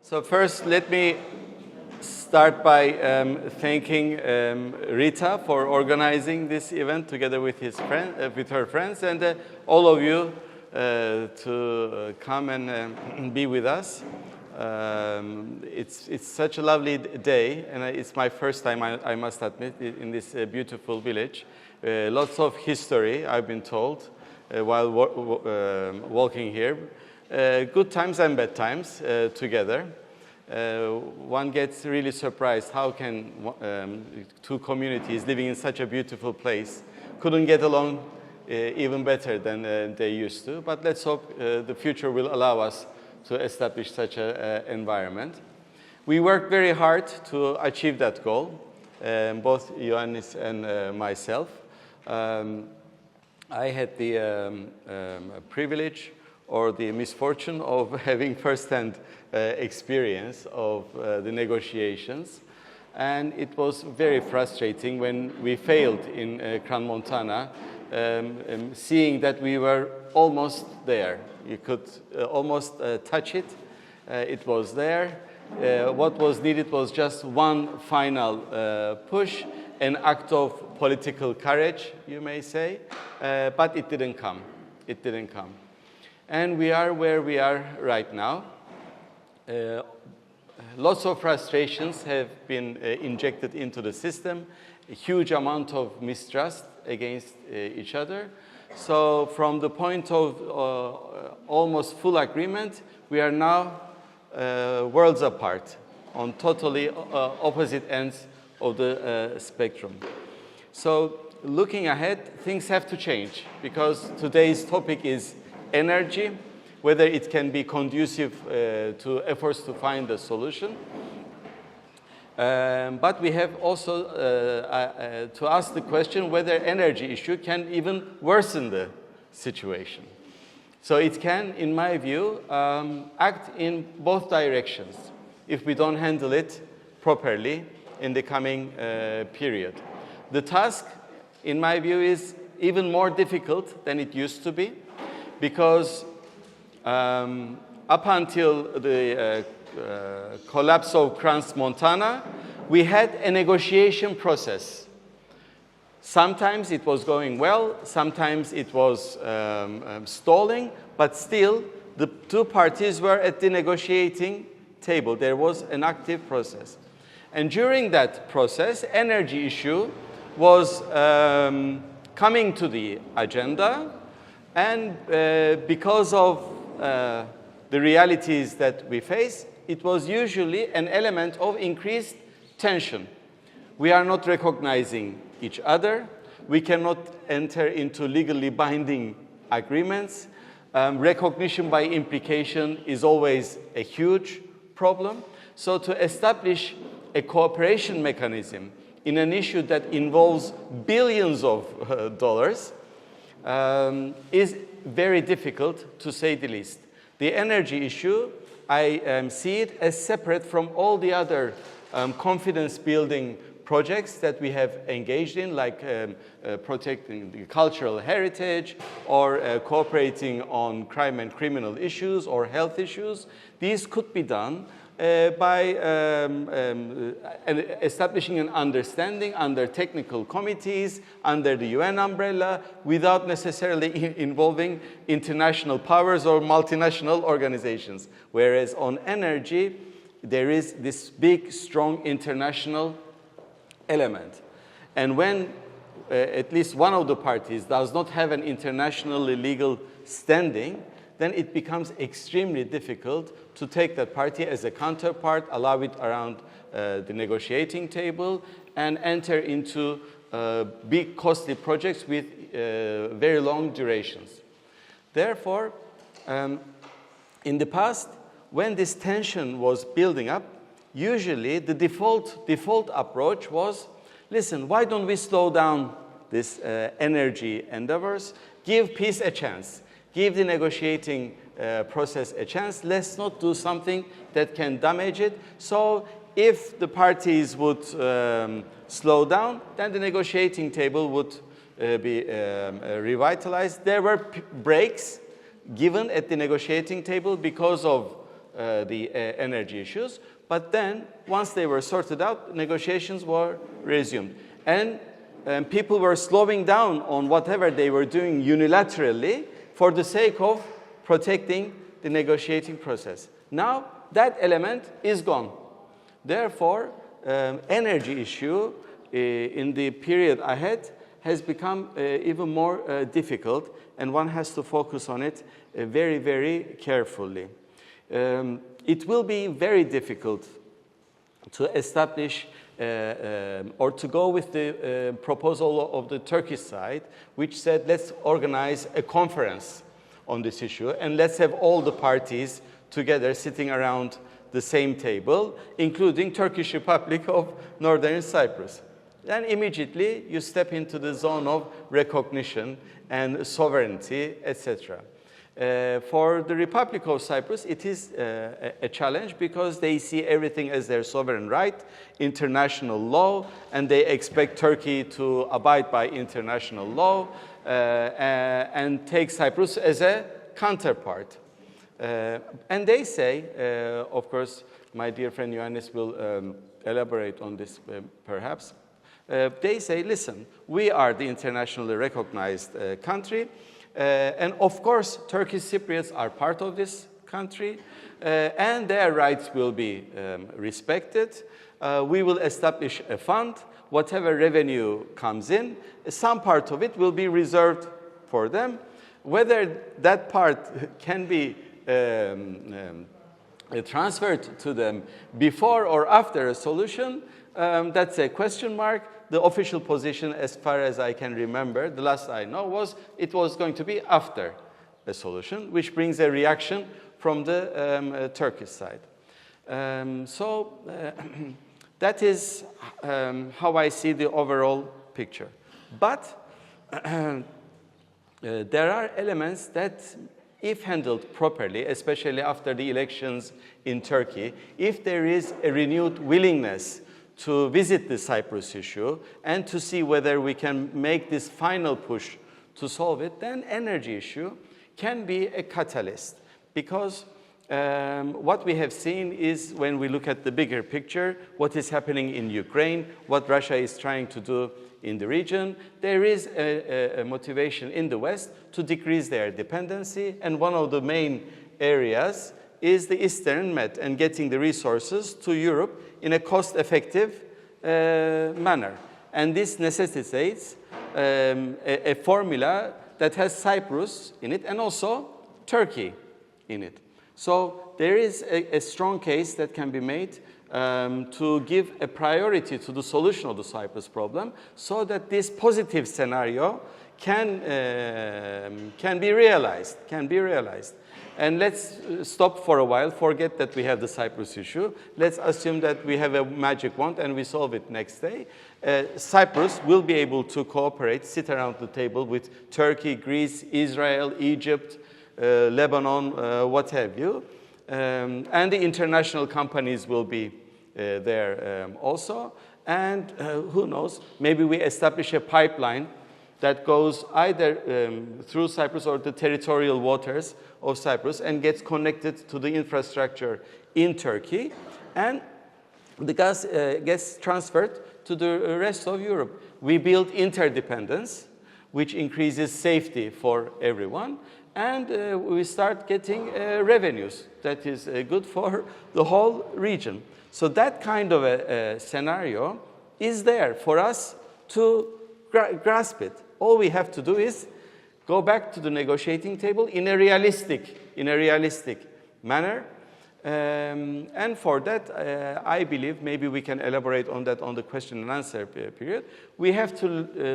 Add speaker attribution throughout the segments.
Speaker 1: So first, let me start by thanking Rita for organizing this event together with with her friends, and all of you to come and be with us. It's such a lovely day, and it's my first time, I must admit, in this beautiful village. Lots of history, I've been told, while walking here. Good times and bad times together. One gets really surprised how can two communities living in such a beautiful place couldn't get along even better than they used to. But let's hope the future will allow us to establish such an environment. We worked very hard to achieve that goal, both Ioannis and myself. I had the privilege or the misfortune of having first-hand experience of the negotiations. And it was very frustrating when we failed in Crans-Montana, seeing that we were almost there. You could almost touch it. It was there. What was needed was just one final push, an act of political courage, you may say, but it didn't come. It didn't come. And we are where we are right now. Lots of frustrations have been injected into the system, a huge amount of mistrust against each other. So from the point of almost full agreement, we are now worlds apart on totally opposite ends of the spectrum. So looking ahead, things have to change because today's topic is energy, whether it can be conducive to efforts to find a solution. But we have also to ask the question whether energy issue can even worsen the situation. So it can, in my view, act in both directions if we don't handle it properly in the coming period. The task, in my view, is even more difficult than it used to be, because up until the collapse of Crans-Montana, we had a negotiation process. Sometimes it was going well, sometimes it was stalling, but still the two parties were at the negotiating table. There was an active process. And during that process, energy issue was coming to the agenda. And because of the realities that we face, it was usually an element of increased tension. We are not recognizing each other. We cannot enter into legally binding agreements. Recognition by implication is always a huge problem. So to establish a cooperation mechanism in an issue that involves billions of dollars is very difficult, to say the least. The energy issue, I see it as separate from all the other confidence-building projects that we have engaged in, like protecting the cultural heritage or cooperating on crime and criminal issues or health issues. These could be done by establishing an understanding under technical committees, under the UN umbrella, without necessarily involving international powers or multinational organizations. Whereas on energy, there is this big, strong international element. And when at least one of the parties does not have an internationally legal standing, then it becomes extremely difficult to take that party as a counterpart, allow it around the negotiating table, and enter into big, costly projects with very long durations. Therefore, in the past, when this tension was building up, usually the default approach was, listen, why don't we slow down this energy endeavors, give peace a chance, give the negotiating process a chance. Let's not do something that can damage it. So if the parties would slow down, then the negotiating table would be revitalized. There were breaks given at the negotiating table because of the energy issues. But then, once they were sorted out, negotiations were resumed. And people were slowing down on whatever they were doing unilaterally for the sake of protecting the negotiating process. Now, that element is gone. Therefore, energy issue in the period ahead has become even more difficult, and one has to focus on it very, very carefully. It will be very difficult to establish or to go with the proposal of the Turkish side, which said, let's organize a conference on this issue, and let's have all the parties together sitting around the same table, including Turkish Republic of Northern Cyprus. Then immediately you step into the zone of recognition and sovereignty, etc. For the Republic of Cyprus, it is a challenge because they see everything as their sovereign right, international law, and they expect Turkey to abide by international law and take Cyprus as a counterpart. And they say, of course, my dear friend Ioannis will elaborate on this perhaps. They say, listen, we are the internationally recognized country, and of course, Turkish Cypriots are part of this country, and their rights will be respected. We will establish a fund. Whatever revenue comes in, some part of it will be reserved for them. Whether that part can be transferred to them before or after a solution, that's a question mark. The official position, as far as I can remember, the last I know, was it was going to be after a solution, which brings a reaction from the Turkish side. That is how I see the overall picture. But there are elements that, if handled properly, especially after the elections in Turkey, if there is a renewed willingness to visit the Cyprus issue and to see whether we can make this final push to solve it, then energy issue can be a catalyst. Because what we have seen is, when we look at the bigger picture, what is happening in Ukraine, what Russia is trying to do in the region, there is a motivation in the West to decrease their dependency, and one of the main areas is the Eastern Med and getting the resources to Europe in a cost-effective manner. And this necessitates a formula that has Cyprus in it and also Turkey in it. So there is a strong case that can be made to give a priority to the solution of the Cyprus problem, so that this positive scenario can be realized. And let's stop for a while, forget that we have the Cyprus issue. Let's assume that we have a magic wand and we solve it next day. Cyprus will be able to cooperate, sit around the table with Turkey, Greece, Israel, Egypt, Lebanon, what have you. And the international companies will be there also. And who knows, maybe we establish a pipeline that goes either through Cyprus or the territorial waters of Cyprus and gets connected to the infrastructure in Turkey, and the gas gets transferred to the rest of Europe. We build interdependence, which increases safety for everyone, and we start getting revenues that is good for the whole region. So that kind of a scenario is there for us to grasp it. All we have to do is go back to the negotiating table in a realistic manner. And for that, I believe, maybe we can elaborate on that on the question and answer period. We have to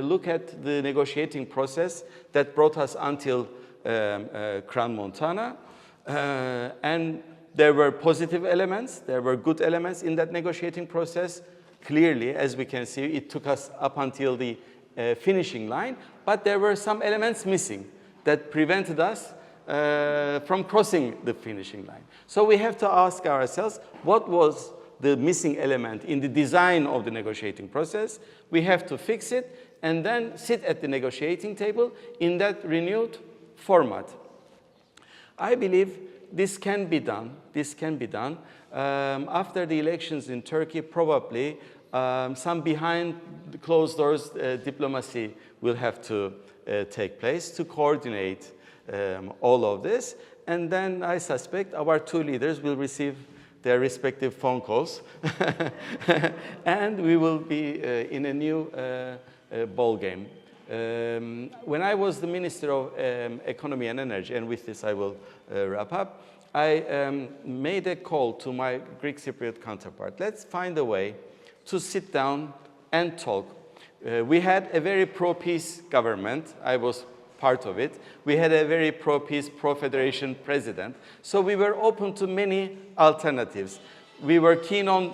Speaker 1: look at the negotiating process that brought us until Crans-Montana. And there were positive elements, there were good elements in that negotiating process. Clearly, as we can see, it took us up until the finishing line, but there were some elements missing that prevented us from crossing the finishing line. So we have to ask ourselves, what was the missing element in the design of the negotiating process? We have to fix it and then sit at the negotiating table in that renewed format. I believe this can be done. This can be done. After the elections in Turkey, probably some behind the closed doors diplomacy will have to take place to coordinate all of this. And then I suspect our two leaders will receive their respective phone calls. And we will be in a new ball game. When I was the Minister of Economy and Energy, and with this I will wrap up, I made a call to my Greek Cypriot counterpart. Let's find a way to sit down and talk. We had a very pro-peace government. I was part of it. We had a very pro-peace, pro-federation president. So we were open to many alternatives. We were keen on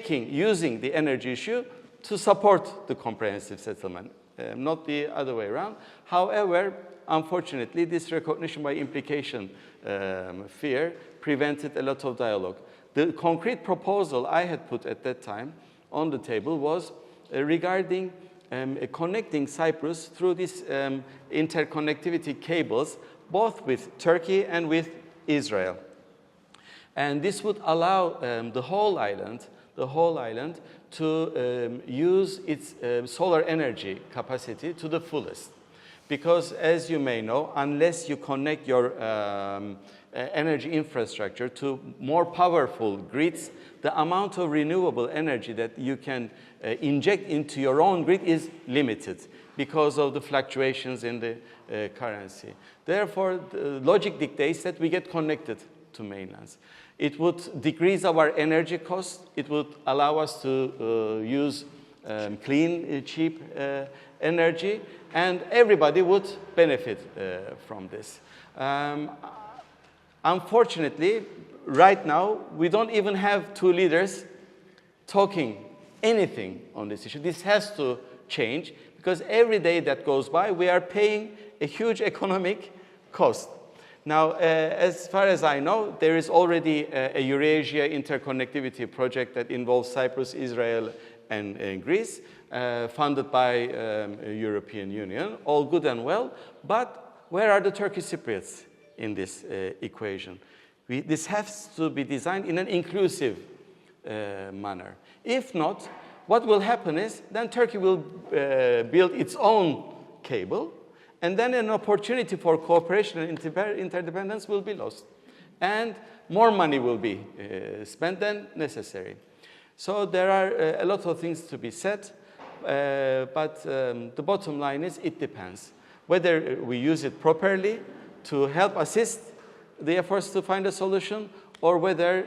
Speaker 1: using the energy issue to support the comprehensive settlement, not the other way around. However, unfortunately, this recognition by implication fear prevented a lot of dialogue. The concrete proposal I had put at that time on the table was regarding connecting Cyprus through these interconnectivity cables, both with Turkey and with Israel. And this would allow the whole island to use its solar energy capacity to the fullest. Because as you may know, unless you connect your energy infrastructure to more powerful grids, the amount of renewable energy that you can inject into your own grid is limited because of the fluctuations in the currency. Therefore, the logic dictates that we get connected to mainlands. It would decrease our energy costs. It would allow us to use clean, cheap energy, and everybody would benefit from this. Unfortunately, right now, we don't even have two leaders talking anything on this issue. This has to change, because every day that goes by, we are paying a huge economic cost. Now, as far as I know, there is already a Eurasia interconnectivity project that involves Cyprus, Israel, and Greece, funded by European Union. All good and well, but where are the Turkish Cypriots in this equation? This has to be designed in an inclusive manner. If not, what will happen is then Turkey will build its own cable, and then an opportunity for cooperation and interdependence will be lost. And more money will be spent than necessary. So there are a lot of things to be said, but the bottom line is it depends. Whether we use it properly to help assist the efforts to find a solution, or whether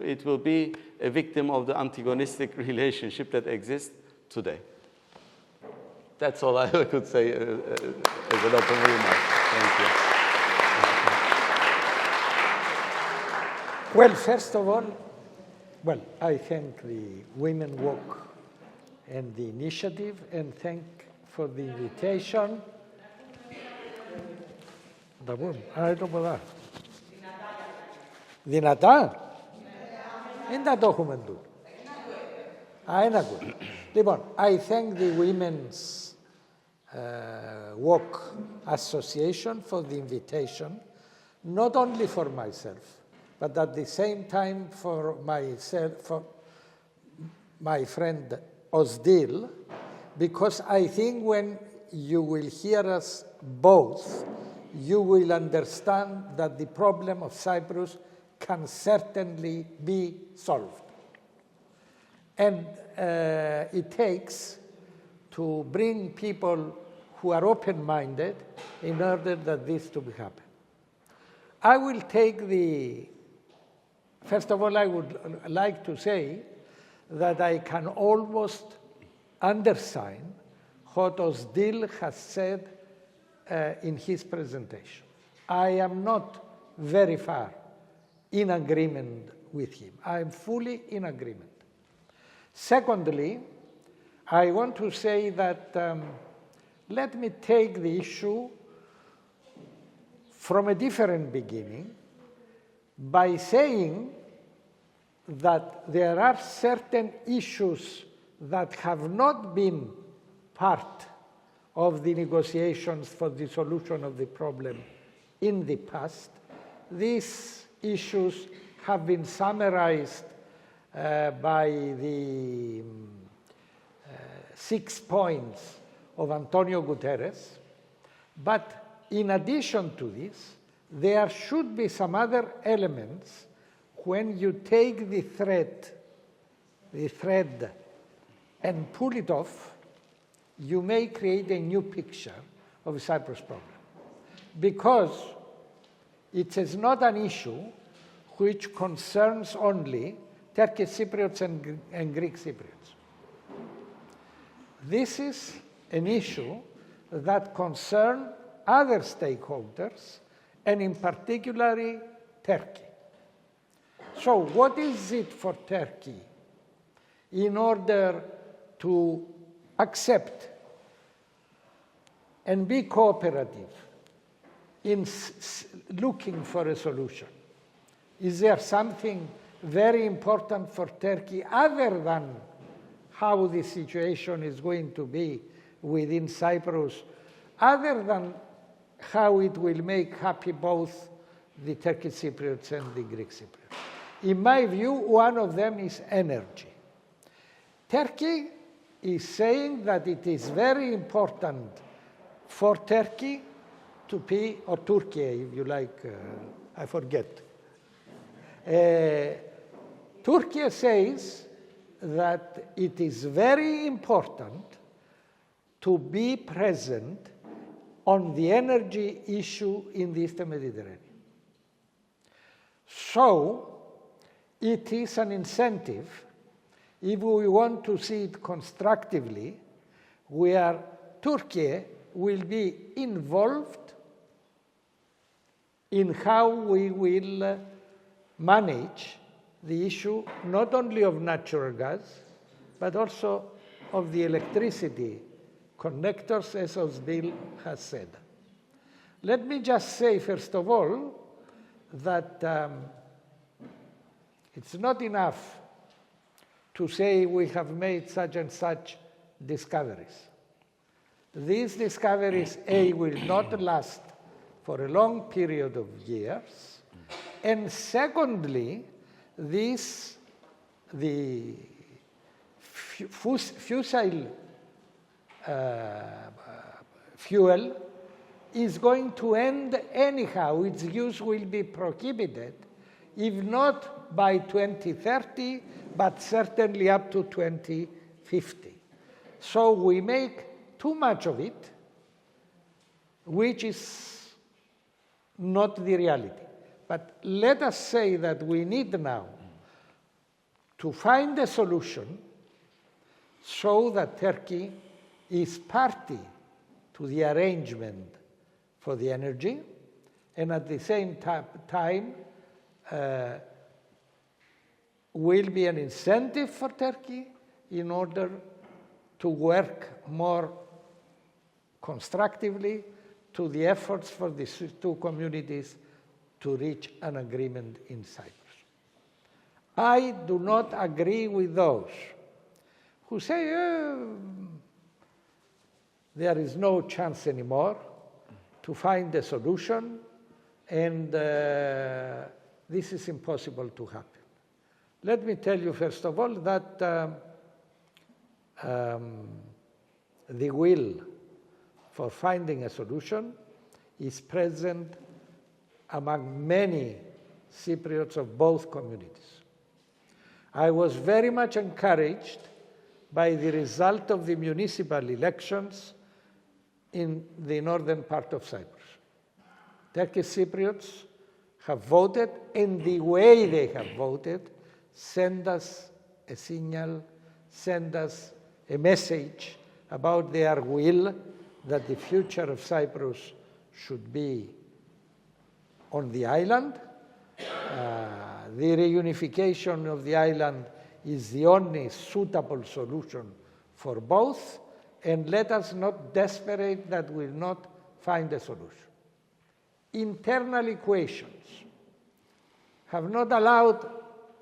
Speaker 1: it will be a victim of the antagonistic relationship that exists today. That's all I could say as an open remark. Thank you.
Speaker 2: Well, first of all, I thank the Women Walk and the initiative, and thank for the invitation. Δυνατά. Δεν τα το έχουμε τούτο. Ένα ακούω. Λοιπόν, I thank the Women's Walk Association for the invitation, not only for myself, but at the same time for my friend Özdil, because I think when you will hear us both, you will understand that the problem of Cyprus can certainly be solved. And it takes to bring people who are open-minded in order that this to happen. I will take first of all, I would like to say that I can almost undersign what Özdil has said in his presentation. I am not very far in agreement with him. I am fully in agreement. Secondly, I want to say that let me take the issue from a different beginning by saying that there are certain issues that have not been part of the negotiations for the solution of the problem in the past, these issues have been summarized by the 6 points of Antonio Guterres. But in addition to this, there should be some other elements when you take the thread and pull it off, you may create a new picture of the Cyprus problem. Because it is not an issue which concerns only Turkish Cypriots and Greek Cypriots. This is an issue that concerns other stakeholders, and in particular Turkey. So what is it for Turkey in order to accept and be cooperative in looking for a solution? Is there something very important for Turkey other than how the situation is going to be within Cyprus, other than how it will make happy both the Turkish Cypriots and the Greek Cypriots? In my view, one of them is energy. Turkey is saying that it is very important for Turkey to be, or Turkey, if you like, I forget. Turkey says that it is very important to be present on the energy issue in the Eastern Mediterranean. So, it is an incentive, if we want to see it constructively, where Turkey will be involved in how we will manage the issue not only of natural gas, but also of the electricity connectors, as Özdil has said. Let me just say, first of all, that it's not enough to say we have made such and such discoveries. These discoveries, A, will not last for a long period of years, and secondly, the fossil fuel is going to end anyhow. Its use will be prohibited, if not by 2030, but certainly up to 2050. So we make too much of it, which is not the reality. But let us say that we need now to find a solution so that Turkey is party to the arrangement for the energy, and at the same time will be an incentive for Turkey in order to work more constructively to the efforts for these two communities to reach an agreement in Cyprus. I do not agree with those who say there is no chance anymore to find a solution, and this is impossible to happen. Let me tell you, first of all, that the will for finding a solution is present among many Cypriots of both communities. I was very much encouraged by the result of the municipal elections in the northern part of Cyprus. Turkish Cypriots have voted, and the way they have voted send us a signal, send us a message about their will that the future of Cyprus should be on the island. The reunification of the island is the only suitable solution for both, and let us not desperate that we will not find a solution. Internal equations have not allowed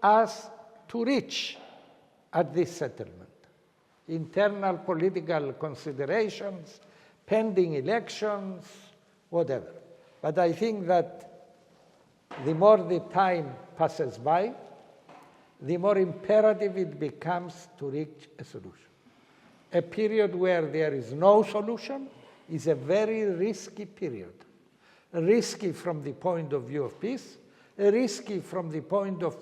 Speaker 2: us to reach at this settlement. Internal political considerations, pending elections, whatever. But I think that the more the time passes by, the more imperative it becomes to reach a solution. A period where there is no solution is a very risky period. Risky from the point of view of peace, risky from the point of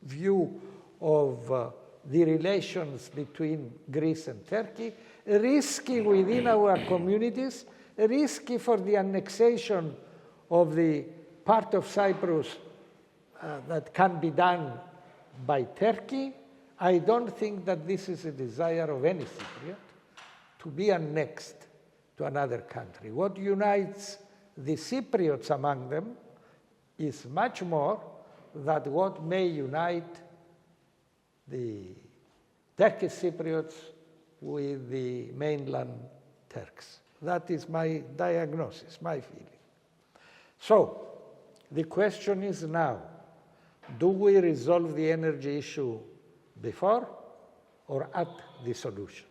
Speaker 2: view of the relations between Greece and Turkey, risky within our communities, risky for the annexation of the part of Cyprus that can be done by Turkey. I don't think that this is a desire of any Cypriot to be annexed to another country. What unites the Cypriots among them is much more than what may unite the Turkish Cypriots with the mainland Turks. That is my diagnosis, my feeling. So, the question is now, do we resolve the energy issue before or at the solution?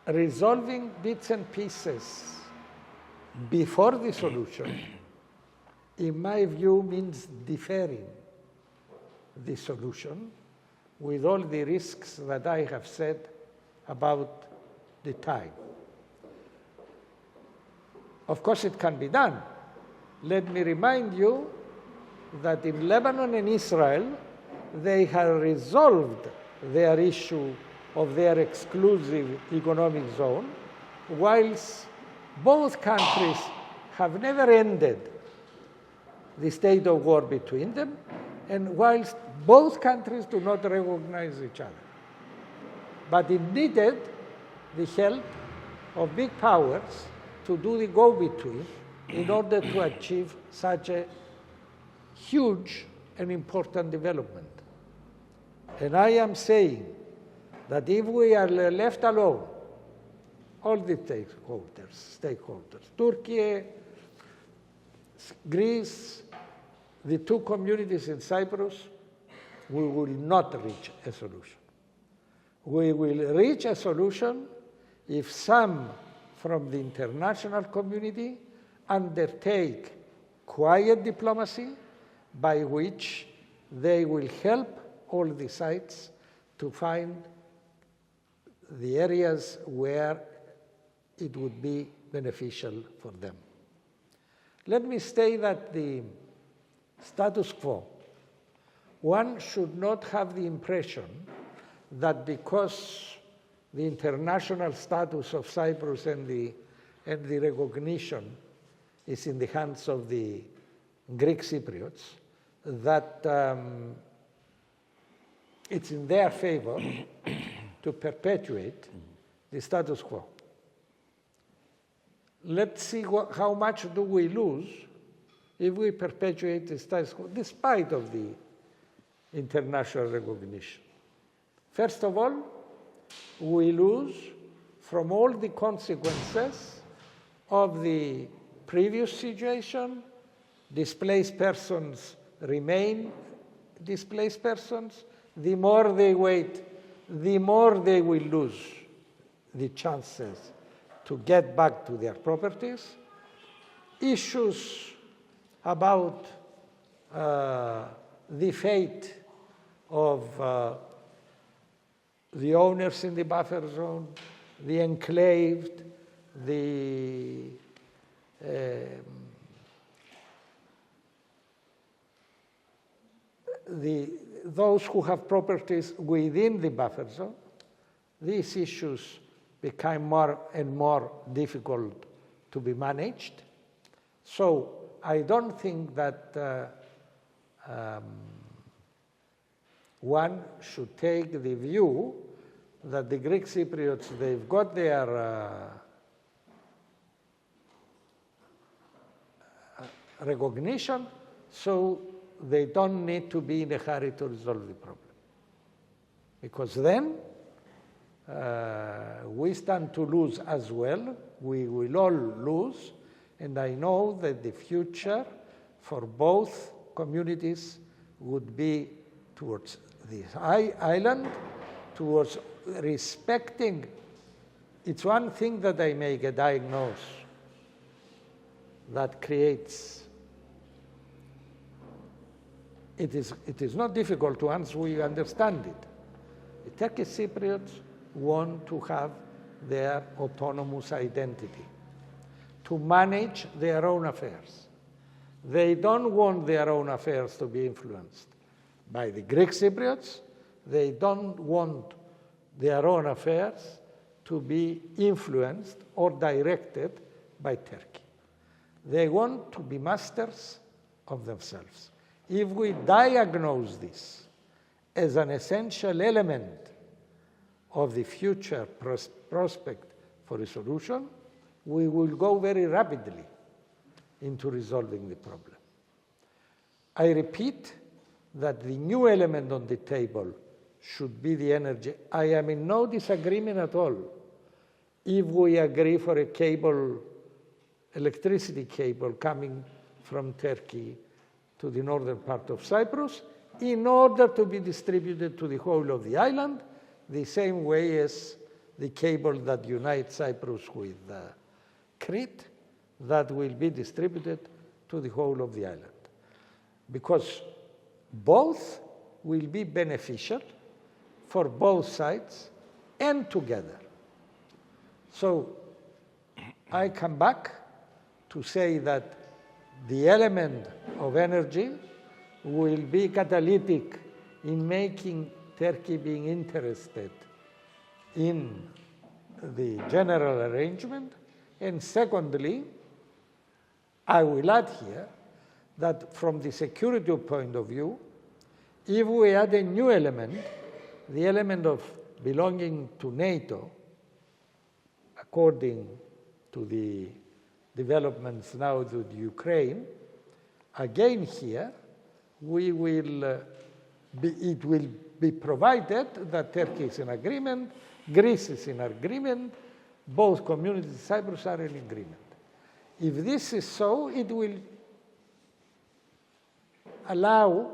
Speaker 2: Resolving bits and pieces before the solution, in my view, means deferring the solution with all the risks that I have said about the time. Of course, it can be done. Let me remind you that in Lebanon and Israel, they have resolved their issue of their exclusive economic zone, whilst both countries have never ended the state of war between them, and whilst both countries do not recognize each other. But it needed the help of big powers to do the go-between in order to achieve such a huge and important development. And I am saying that if we are left alone, all the stakeholders, Turkey, Greece, the two communities in Cyprus, we will not reach a solution. We will reach a solution if some from the international community undertake quiet diplomacy by which they will help all the sides to find the areas where it would be beneficial for them. Let me say that the status quo, one should not have the impression that because the international status of Cyprus and the recognition is in the hands of the Greek Cypriots, that it's in their favor to perpetuate the status quo. Let's see how much do we lose if we perpetuate the status quo, despite of the international recognition. First of all, we lose from all the consequences of the previous situation. Displaced persons remain displaced persons. The more they wait, the more they will lose the chances to get back to their properties. Issues about the fate of the owners in the buffer zone, the enclaved, those who have properties within the buffer zone, these issues become more and more difficult to be managed. So I don't think that one should take the view that the Greek Cypriots, they've got their recognition, so they don't need to be in a hurry to resolve the problem. Because then we stand to lose as well. We will all lose. And I know that the future for both communities would be towards this island, towards respecting. It's one thing that I make a diagnosis that creates it is not difficult to answer, we understand it. The Turkish Cypriots want to have their autonomous identity, to manage their own affairs. They don't want their own affairs to be influenced by the Greek Cypriots. They don't want their own affairs to be influenced or directed by Turkey. They want to be masters of themselves. If we diagnose this as an essential element of the future prospect for a solution, we will go very rapidly into resolving the problem. I repeat that the new element on the table should be the energy. I am in no disagreement at all if we agree for a cable, electricity cable coming from Turkey to the northern part of Cyprus in order to be distributed to the whole of the island, the same way as the cable that unites Cyprus with Crete, that will be distributed to the whole of the island. Because both will be beneficial for both sides and together. So I come back to say that the element of energy will be catalytic in making Turkey being interested in the general arrangement. And secondly, I will add here that from the security point of view, if we add a new element, the element of belonging to NATO, according to the developments now with Ukraine, again here, it will be provided that Turkey is in agreement, Greece is in agreement, both communities in Cyprus are in agreement. If this is so, it will allow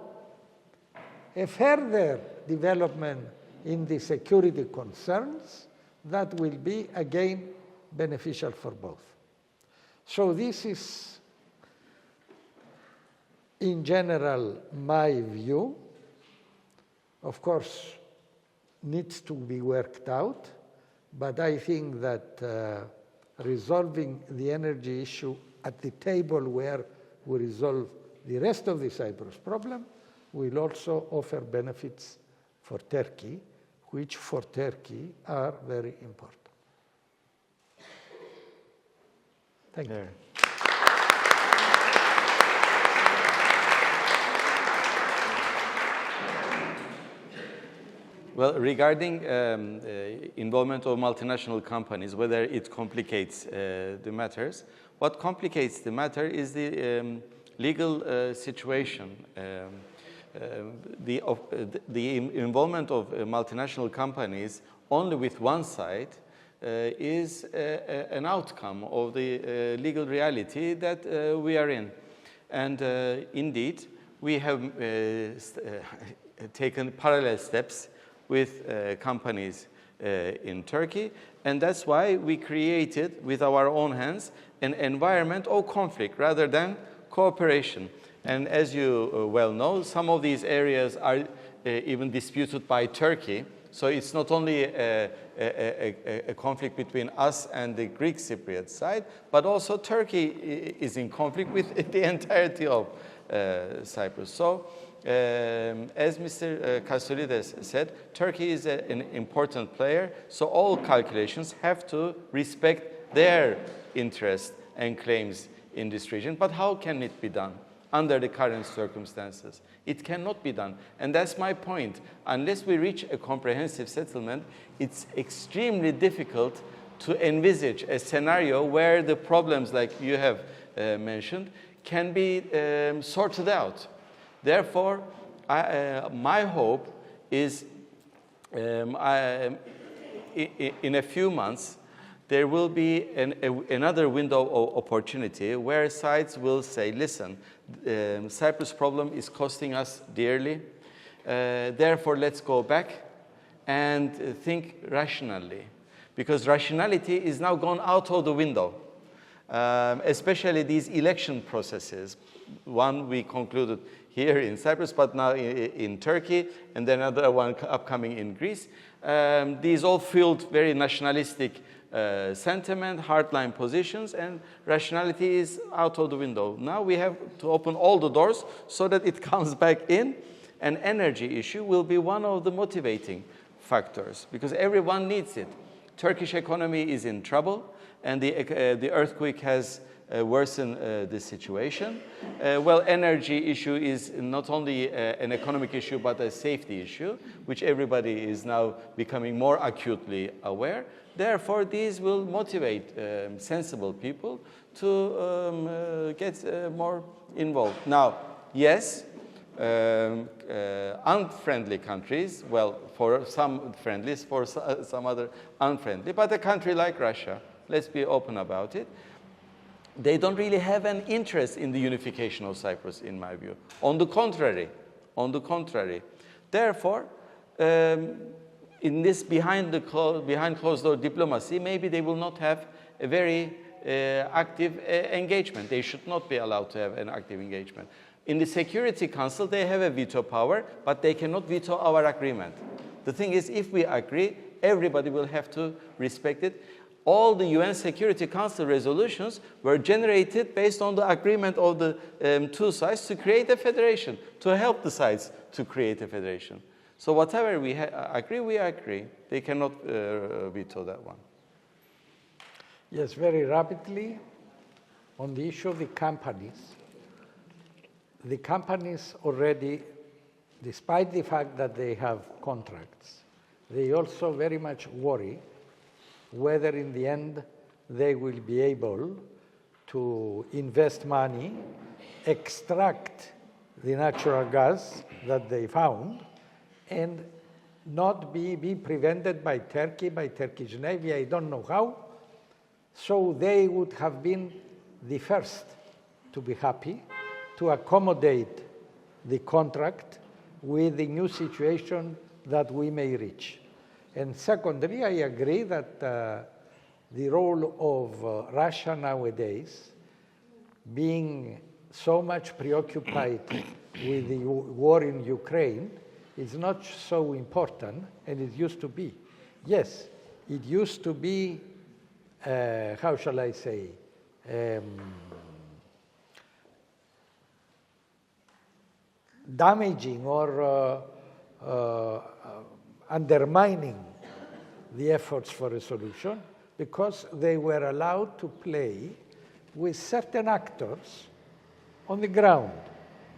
Speaker 2: a further development in the security concerns that will be, again, beneficial for both. So this is, in general, my view. Of course, needs to be worked out, but I think that resolving the energy issue at the table where we resolve the rest of the Cyprus problem will also offer benefits for Turkey, which for Turkey are very important. Thank you.
Speaker 1: Well, regarding involvement of multinational companies, whether it complicates the matters, what complicates the matter is the legal situation. The involvement of multinational companies only with one side is an outcome of the legal reality that we are in. And indeed, we have taken parallel steps with companies in Turkey, and that's why we created with our own hands an environment of conflict rather than cooperation. And as you well know, some of these areas are even disputed by Turkey. So it's not only a conflict between us and the Greek Cypriot side, but also Turkey is in conflict with the entirety of Cyprus. So as Mr. Kasoulides said, Turkey is an important player, so all calculations have to respect their interests and claims in this region. But how can it be done under the current circumstances? It cannot be done. And that's my point. Unless we reach a comprehensive settlement, it's extremely difficult to envisage a scenario where the problems, like you have mentioned, can be sorted out. Therefore, my hope is in a few months, there will be another window of opportunity where sides will say, listen, Cyprus problem is costing us dearly. Therefore, let's go back and think rationally. Because rationality is now gone out of the window. especially these election processes. One we concluded here in Cyprus, but now in Turkey, and then another one upcoming in Greece. These all fueled very nationalistic sentiment, hardline positions, and rationality is out of the window. Now we have to open all the doors so that it comes back in, and energy issue will be one of the motivating factors because everyone needs it. Turkish economy is in trouble, and the earthquake has worsened the situation. Well, energy issue is not only an economic issue, but a safety issue, which everybody is now becoming more acutely aware. Therefore, these will motivate sensible people to get more involved. Now, yes, unfriendly countries, well, for some friendlies, for some other unfriendly, but a country like Russia, let's be open about it, they don't really have an interest in the unification of Cyprus, in my view. On the contrary. Therefore, in this behind closed door diplomacy, maybe they will not have a very active engagement. They should not be allowed to have an active engagement. In the Security Council, they have a veto power, but they cannot veto our agreement. The thing is, if we agree, everybody will have to respect it. All the UN Security Council resolutions were generated based on the agreement of the two sides to create a federation, to help the sides to create a federation. So whatever we agree, we agree. They cannot veto that one.
Speaker 2: Yes, very rapidly, on the issue of the companies already, despite the fact that they have contracts, they also very much worry whether in the end they will be able to invest money, extract the natural gas that they found, and not be prevented by Turkey, by Turkish Navy, I don't know how. So they would have been the first to be happy to accommodate the contract with the new situation that we may reach. And secondly, I agree that the role of Russia nowadays, being so much preoccupied with the war in Ukraine, is not so important, and it used to be. Yes, it used to be, how shall I say, damaging or undermining the efforts for a solution because they were allowed to play with certain actors on the ground,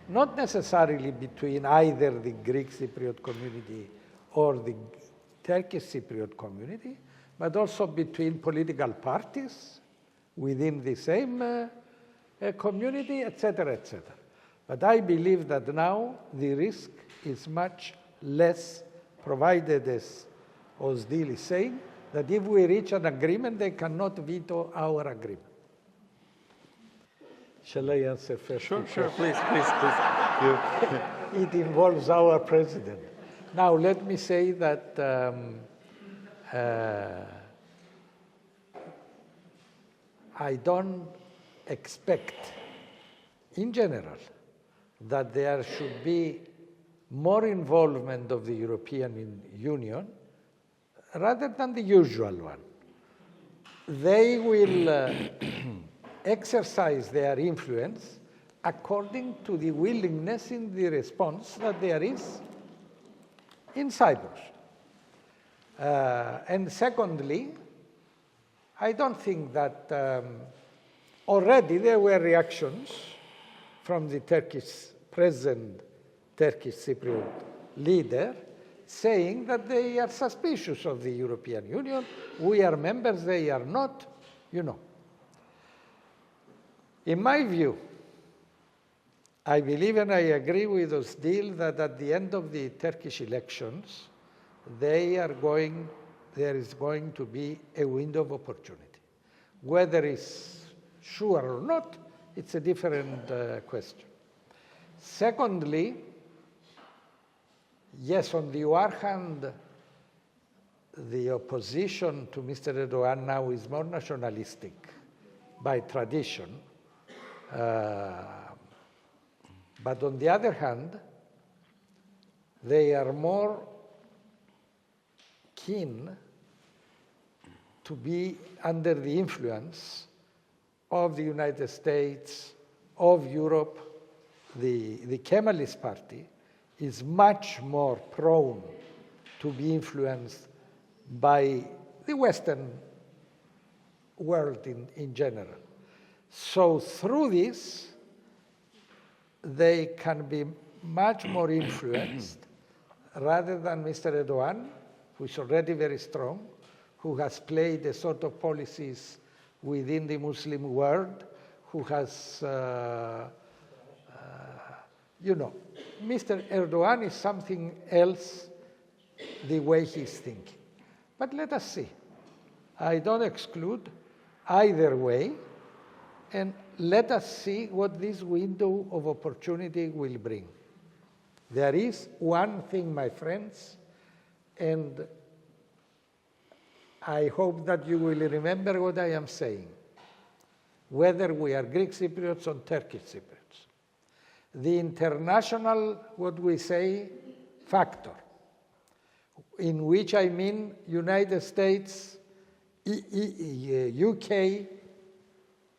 Speaker 2: not necessarily between either the Greek Cypriot community or the Turkish Cypriot community, but also between political parties within the same community, etc., etc. But I believe that now the risk is much less, provided, as Özdil is saying, that if we reach an agreement, they cannot veto our agreement. Shall I answer first?
Speaker 1: Sure, please.
Speaker 2: It involves our president. Now, let me say that I don't expect, in general, that there should be more involvement of the European Union rather than the usual one. They will exercise their influence according to the willingness in the response that there is in Cyprus. And secondly, I don't think that already there were reactions from the present Turkish Cypriot leader saying that they are suspicious of the European Union. We are members, they are not, you know. In my view, I believe and I agree with Özdil that at the end of the Turkish elections, there is going to be a window of opportunity. Whether it's sure or not, it's a different question. Secondly, yes, on the one hand, the opposition to Mr. Erdogan now is more nationalistic by tradition. But on the other hand, they are more keen to be under the influence of the United States, of Europe. The Kemalist Party is much more prone to be influenced by the Western world in general. So through this, they can be much more influenced rather than Mr. Erdogan, who is already very strong, who has played a sort of policies within the Muslim world, who has, Mr. Erdogan is something else the way he's thinking. But let us see. I don't exclude either way, and let us see what this window of opportunity will bring. There is one thing, my friends, and I hope that you will remember what I am saying, whether we are Greek Cypriots or Turkish Cypriots. The international, what we say, factor, in which I mean United States, UK,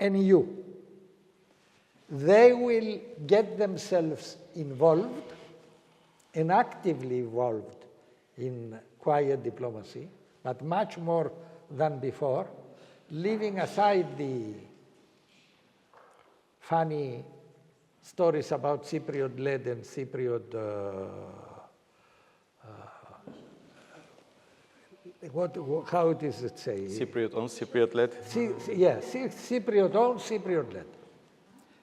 Speaker 2: and EU. They will get themselves involved and actively involved in quiet diplomacy, but much more than before, leaving aside the funny stories about Cypriot-led and Cypriot, how does it say?
Speaker 1: Cypriot-owned, Cypriot-led?
Speaker 2: Yes, Cypriot-owned, Cypriot-led.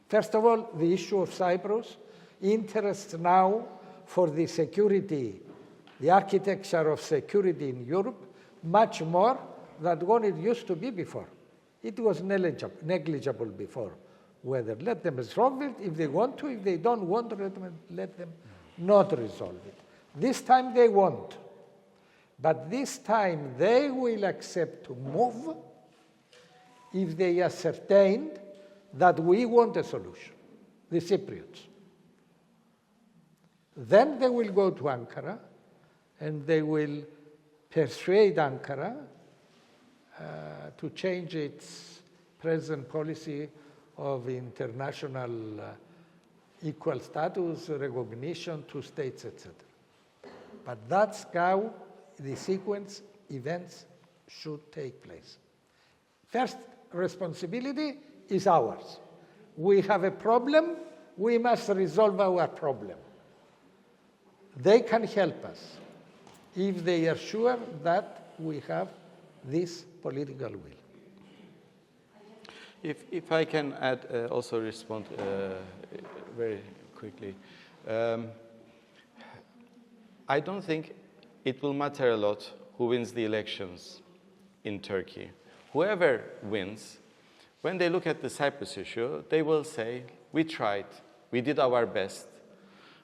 Speaker 2: First of all, the issue of Cyprus, interest now for the security, the architecture of security in Europe, much more than what it used to be before. It was negligible before. Whether let them resolve it if they want to, if they don't want to, let them not resolve it. This time they won't. But this time they will accept to move if they ascertained that we want a solution, the Cypriots. Then they will go to Ankara and they will persuade Ankara to change its present policy of international equal status, recognition, two states, etc. But that's how the sequence events should take place. First responsibility is ours. We have a problem, we must resolve our problem. They can help us if they are sure that we have this political will.
Speaker 1: If I can add, also respond very quickly. I don't think it will matter a lot who wins the elections in Turkey. Whoever wins, when they look at the Cyprus issue, they will say, we tried, we did our best.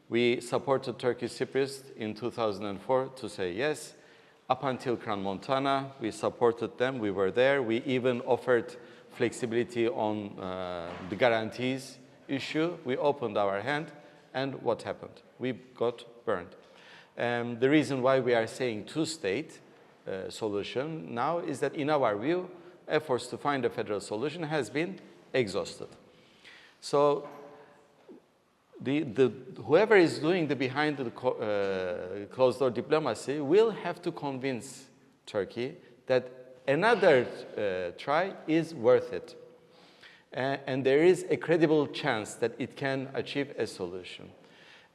Speaker 1: We supported Turkish Cypriots in 2004 to say yes. Up until Crans-Montana, we supported them, we were there. We even offered flexibility on the guarantees issue. We opened our hand, and what happened? We got burned. The reason why we are saying two-state solution now is that, in our view, efforts to find a federal solution has been exhausted. So whoever is doing the behind the closed-door diplomacy will have to convince Turkey that another try is worth it. And there is a credible chance that it can achieve a solution.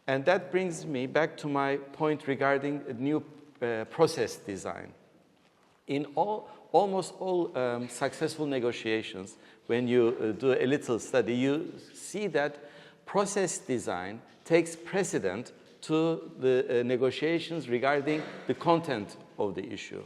Speaker 1: And that brings me back to my point regarding a new process design. In almost all successful negotiations, when you do a little study, you see that process design takes precedent to the negotiations regarding the content of the issue.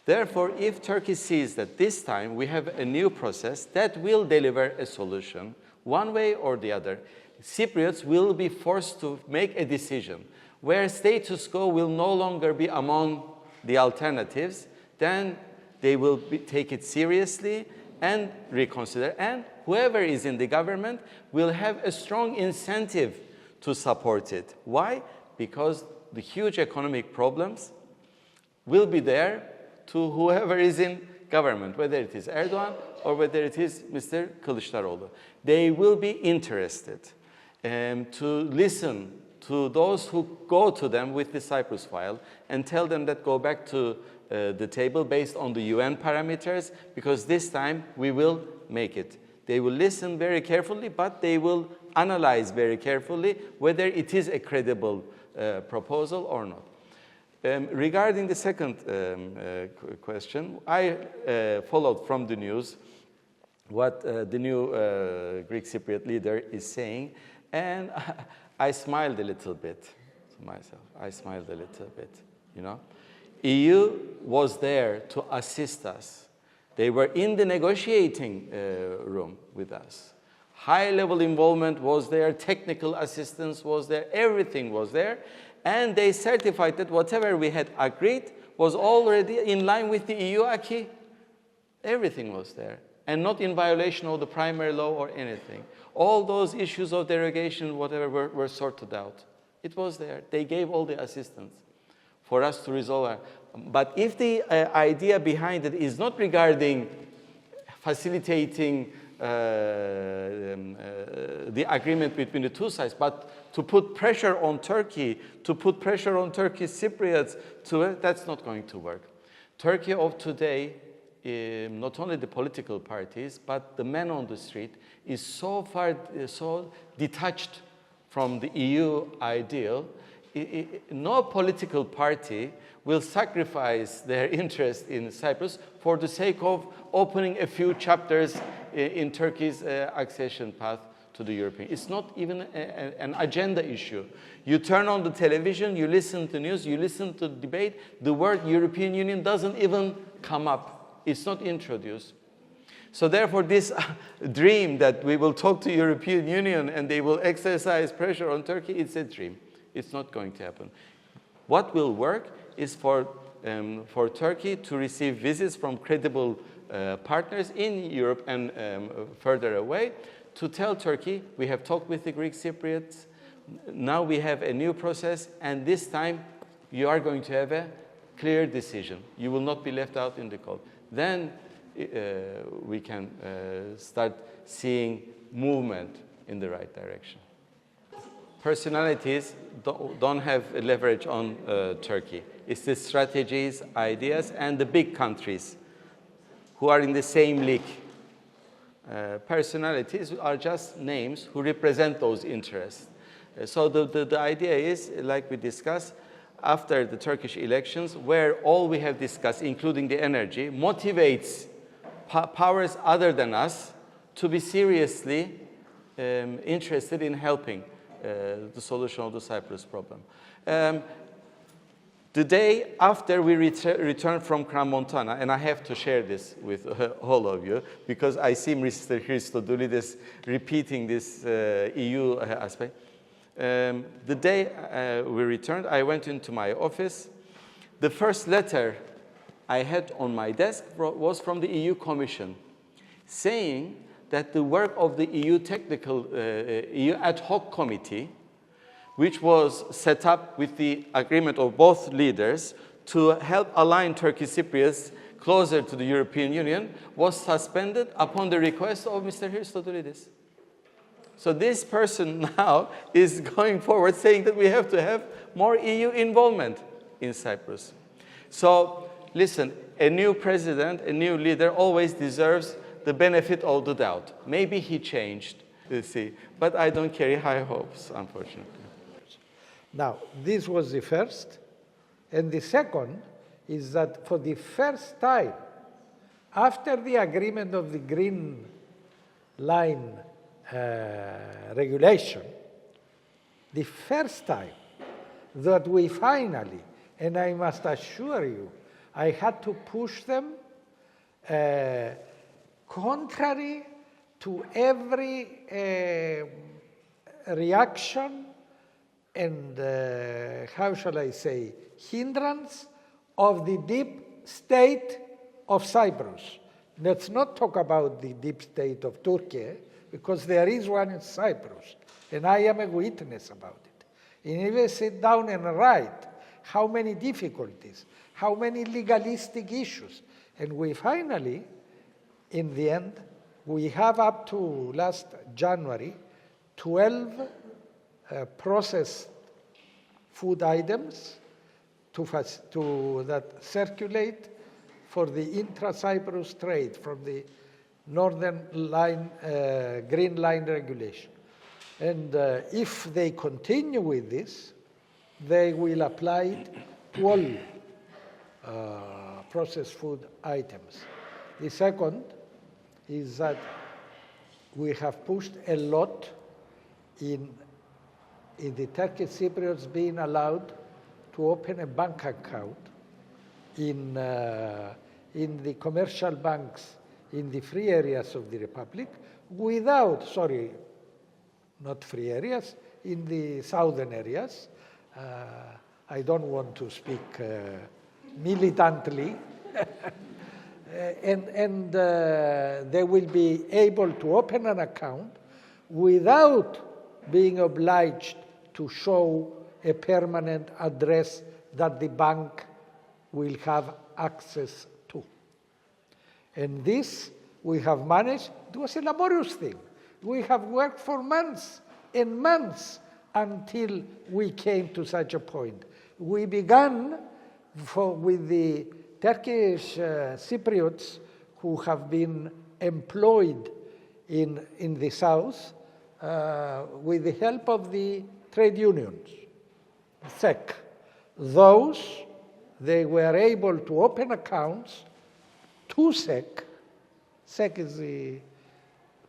Speaker 1: Therefore, if Turkey sees that this time we have a new process that will deliver a solution, one way or the other, Cypriots will be forced to make a decision where status quo will no longer be among the alternatives. Then they will take it seriously and reconsider. And whoever is in the government will have a strong incentive to support it. Why? Because the huge economic problems will be there to whoever is in government, whether it is Erdogan or whether it is Mr. Kılıçdaroğlu. They will be interested to listen to those who go to them with the Cyprus file and tell them that go back to the table based on the UN parameters, because this time we will make it. They will listen very carefully, but they will analyze very carefully whether it is a credible proposal or not. Regarding the second question, I followed from the news what the new Greek Cypriot leader is saying, and I smiled a little bit to myself. I smiled a little bit, you know. EU was there to assist us. They were in the negotiating room with us. High-level involvement was there, technical assistance was there, everything was there. And they certified that whatever we had agreed was already in line with the EU acquis. Everything was there, and not in violation of the primary law or anything. All those issues of derogation, whatever, were sorted out. It was there. They gave all the assistance for us to resolve it. But if the idea behind it is not regarding facilitating the agreement between the two sides, but to put pressure on Turkey, to put pressure on Turkish Cypriots, that's not going to work. Turkey of today, not only the political parties, but the man on the street, is so detached from the EU ideal. No political party will sacrifice their interest in Cyprus for the sake of opening a few chapters in Turkey's accession path to the European. It's not even an agenda issue. You turn on the television, you listen to news, you listen to debate, the word European Union doesn't even come up. It's not introduced. So therefore, this dream that we will talk to European Union and they will exercise pressure on Turkey, it's a dream. It's not going to happen. What will work is for Turkey to receive visits from credible partners in Europe and further away, to tell Turkey, we have talked with the Greek Cypriots, now we have a new process, and this time you are going to have a clear decision. You will not be left out in the cold. Then we can start seeing movement in the right direction. Personalities don't have leverage on Turkey. It's the strategies, ideas, and the big countries who are in the same league. Personalities are just names who represent those interests. So the idea is, like we discussed, after the Turkish elections, where all we have discussed, including the energy, motivates powers other than us to be seriously interested in helping the solution of the Cyprus problem. The day after we returned from Crans-Montana, and I have to share this with all of you, because I see Mr. Christodoulides repeating this EU aspect. The day we returned, I went into my office. The first letter I had on my desk was from the EU Commission, saying that the work of the EU EU ad hoc committee, which was set up with the agreement of both leaders to help align Turkish Cypriots closer to the European Union, was suspended upon the request of Mr. Christodoulides. So this person now is going forward saying that we have to have more EU involvement in Cyprus. So listen, a new president, a new leader always deserves the benefit of the doubt. Maybe he changed, you see, but I don't carry high hopes, unfortunately.
Speaker 2: Now, this was the first. And the second is that for the first time, after the agreement of the Green Line regulation, the first time that we finally, and I must assure you, I had to push them contrary to every reaction and, how shall I say, hindrance of the deep state of Cyprus. Let's not talk about the deep state of Turkey, because there is one in Cyprus, and I am a witness about it. And if I sit down and write how many difficulties, how many legalistic issues, and we finally, in the end, we have up to last January 12 processed food items that circulate for the intra-Cyprus trade from the Northern Line, Green Line regulation. And if they continue with this, they will apply it to all processed food items. The second is that we have pushed a lot in the Turkish Cypriots being allowed to open a bank account in the commercial banks in the free areas of the Republic without, sorry, not free areas, in the southern areas. I don't want to speak militantly. and they will be able to open an account without being obliged to show a permanent address that the bank will have access to. And this we have managed. It was a laborious thing. We have worked for months and months until we came to such a point. We began with the Turkish Cypriots who have been employed in the south with the help of the trade unions, SEC. Those, they were able to open accounts to SEC. SEC is the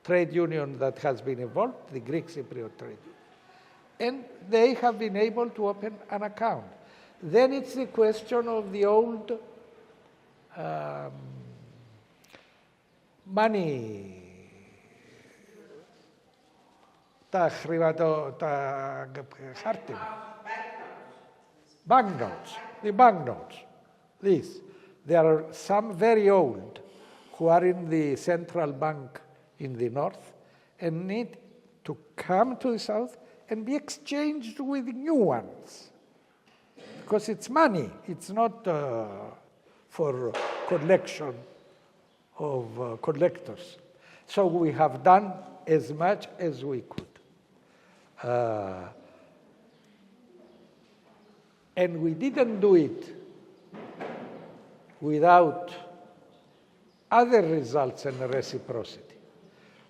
Speaker 2: trade union that has been involved, the Greek Cypriot trade union. And they have been able to open an account. Then it's the question of the old money, τα χάρτινα, banknotes, the banknotes. These, there are some very old who are in the central bank in the north and need to come to the south and be exchanged with new ones. Because it's money, it's not for collection of collectors. So we have done as much as we could. And we didn't do it without other results and reciprocity.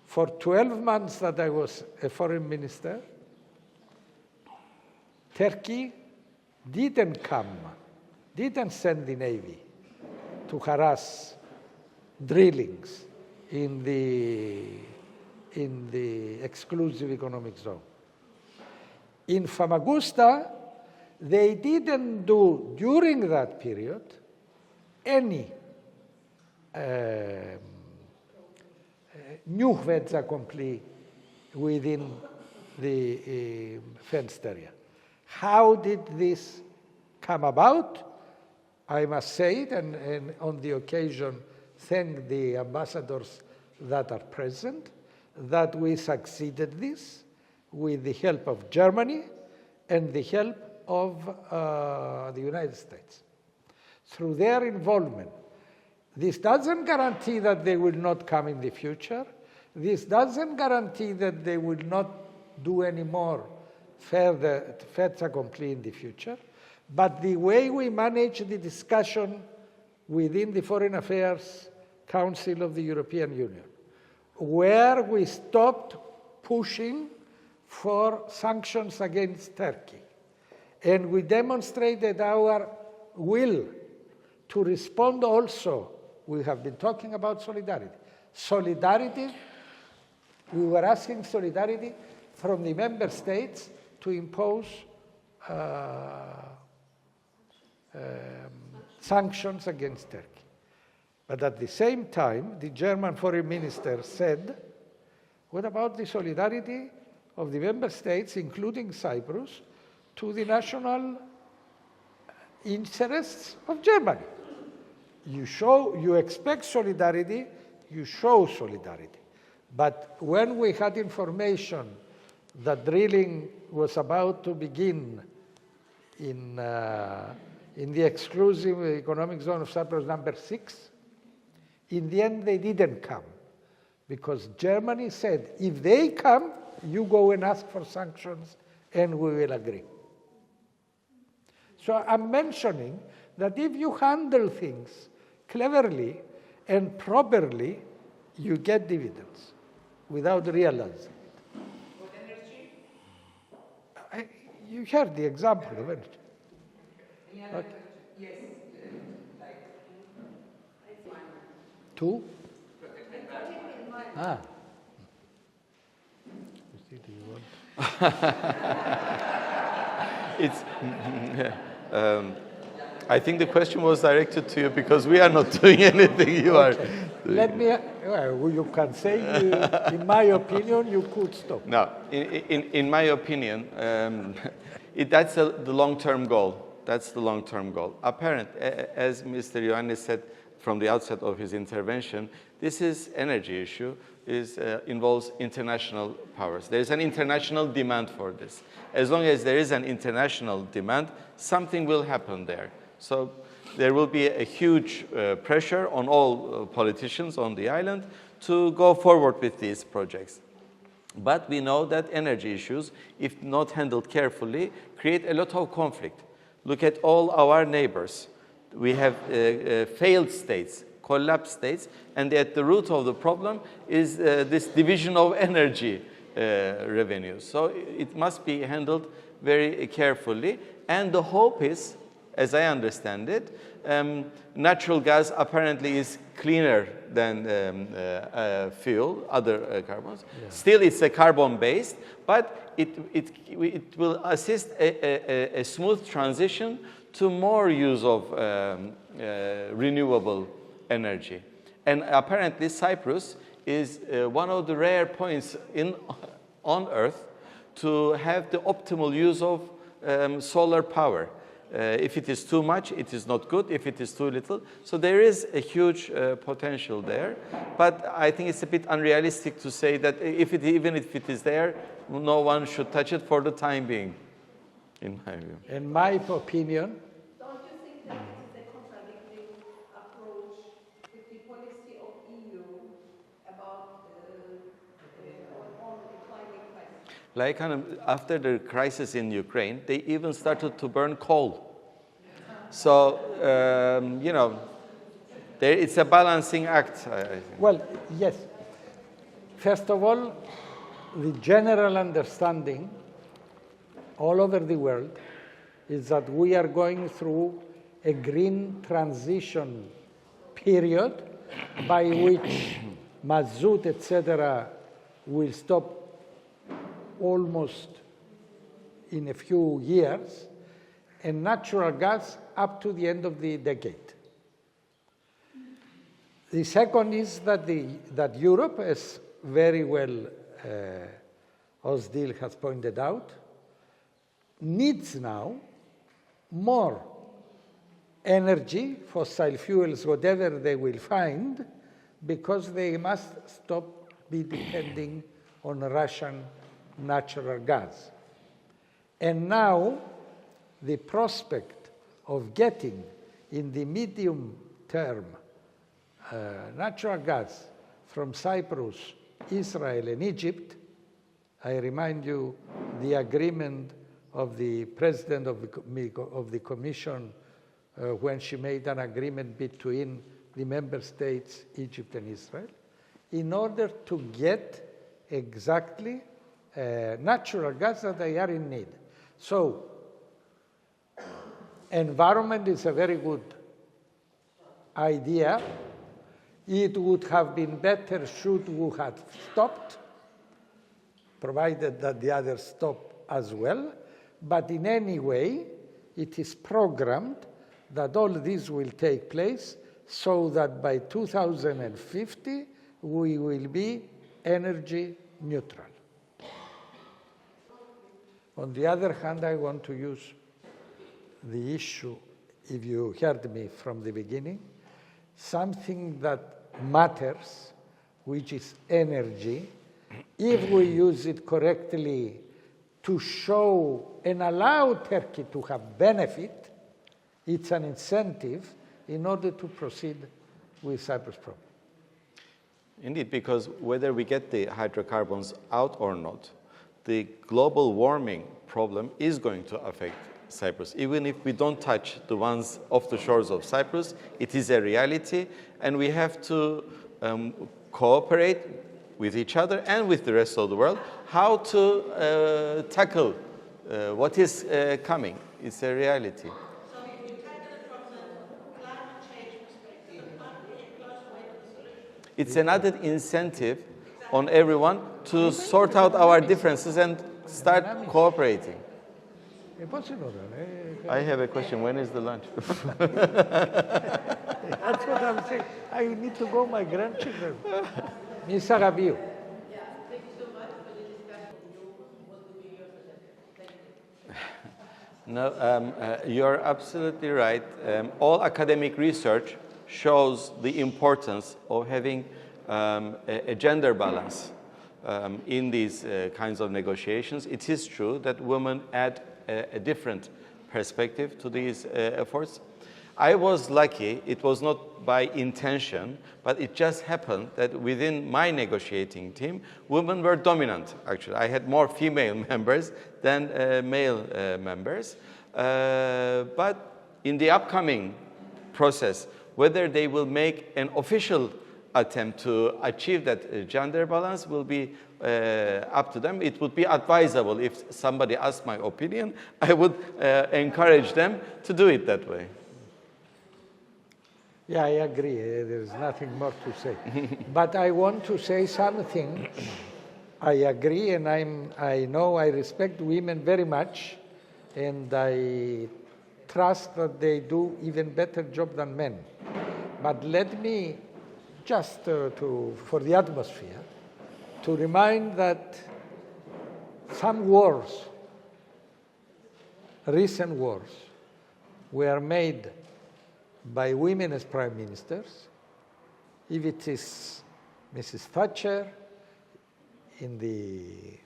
Speaker 2: For 12 months that I was a foreign minister, Turkey didn't send the Navy to harass drillings in the exclusive economic zone. In Famagusta, they didn't do, during that period, any new fait accompli within the fenced area. How did this come about? I must say it, and on the occasion thank the ambassadors that are present, that we succeeded this with the help of Germany and the help of the United States. Through their involvement. This doesn't guarantee that they will not come in the future. This doesn't guarantee that they will not do any more further fait accompli in the future. But the way we manage the discussion within the Foreign Affairs Council of the European Union, where we stopped pushing for sanctions against Turkey, and we demonstrated our will to respond also. We have been talking about solidarity. Solidarity, we were asking solidarity from the member states to impose sanctions against Turkey. But at the same time, the German foreign minister said, what about the solidarity of the member states, including Cyprus, to the national interests of Germany? You expect solidarity you show solidarity. But when we had information that drilling was about to begin in the exclusive economic zone of Cyprus number 6, in the end they didn't come, because Germany said, if they come, you go and ask for sanctions and we will agree. So I'm mentioning that if you handle things cleverly and properly, you get dividends without realizing it.
Speaker 3: What energy?
Speaker 2: You heard the example of energy.
Speaker 3: Any other question? Yes, like
Speaker 2: Two? Ah.
Speaker 1: It's, I think the question was directed to you because we are not doing anything. You are.
Speaker 2: Let me. Well, you can say, in my opinion, you could stop.
Speaker 1: No, in my opinion, that's the long-term goal. That's the long-term goal. Apparently, as Mr. Ioannis said from the outset of his intervention, this is energy issue. Involves international powers. There is an international demand for this. As long as there is an international demand, something will happen there. So there will be a huge pressure on all politicians on the island to go forward with these projects. But we know that energy issues, if not handled carefully, create a lot of conflict. Look at all our neighbors. We have failed states, collapsed states, and at the root of the problem is this division of energy revenues. So it must be handled very carefully. And the hope is, as I understand it, natural gas apparently is cleaner than fuel, other carbons. Yeah. Still, it's a carbon-based, but it will assist a smooth transition to more use of renewable energy. And apparently Cyprus is one of the rare points on Earth to have the optimal use of solar power. If it is too much, it is not good. If it is too little. So there is a huge potential there. But I think it's a bit unrealistic to say that even if it is there, no one should touch it for the time being, in my view.
Speaker 2: In my opinion,
Speaker 3: don't you think that it is a contradicting approach with the policy of EU about on the climate crisis?
Speaker 1: Like after the crisis in Ukraine, they even started to burn coal. So, it's a balancing act, I think.
Speaker 2: Well, yes. First of all, the general understanding all over the world is that we are going through a green transition period by which mazout, etc., will stop almost in a few years, and natural gas up to the end of the decade. The second is that Europe, as very well Özdil has pointed out, needs now more energy, fossil fuels, whatever they will find, because they must stop be depending on Russian natural gas. And now the prospect of getting in the medium term natural gas from Cyprus, Israel and Egypt, I remind you the agreement of the President of the Commission when she made an agreement between the member states, Egypt and Israel, in order to get exactly natural gas that they are in need. So, environment is a very good idea. It would have been better should we have stopped, provided that the others stop as well. But in any way, it is programmed that all this will take place so that by 2050, we will be energy neutral. On the other hand, I want to use the issue, if you heard me from the beginning, something that matters which is energy, if we use it correctly to show and allow Turkey to have benefit, it's an incentive in order to proceed with Cyprus problem.
Speaker 1: Indeed, because whether we get the hydrocarbons out or not, the global warming problem is going to affect Cyprus. Even if we don't touch the ones off the shores of Cyprus, it is a reality, and we have to cooperate with each other and with the rest of the world how to tackle what is coming. It's a reality.
Speaker 3: So if you tackle it from the climate change perspective, aren't we a close way to the solution?
Speaker 1: It's another incentive on everyone to sort out our differences and start cooperating. I have a question. When is the lunch?
Speaker 2: That's what I'm saying. I need to go, my grandchildren. Ms. Agabiou.
Speaker 3: Thank you so much for the discussion. What would be your suggestion? Thank you.
Speaker 1: No, you're absolutely right. All academic research shows the importance of having a gender balance in these kinds of negotiations. It is true that women add a different perspective to these efforts. I was lucky, it was not by intention, but it just happened that within my negotiating team, women were dominant, actually. I had more female members than male members. But in the upcoming process, whether they will make an official attempt to achieve that gender balance will be up to them. It would be advisable if somebody asked my opinion. I would encourage them to do it that way.
Speaker 2: Yeah, I agree. There's nothing more to say. But I want to say something. I agree, and I know I respect women very much, and I trust that they do even better job than men. But let me just for the atmosphere, to remind that some wars, recent wars, were made by women as prime ministers. If it is Mrs. Thatcher in the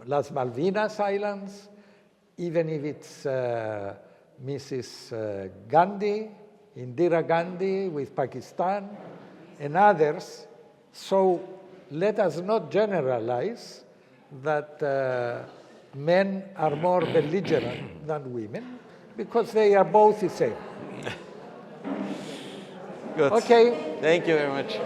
Speaker 2: Las Malvinas Islands, even if it's Mrs. Gandhi, Indira Gandhi with Pakistan, and others. So let us not generalize that men are more belligerent than women, because they are both the same.
Speaker 1: Good.
Speaker 2: Okay.
Speaker 1: Thank you very much.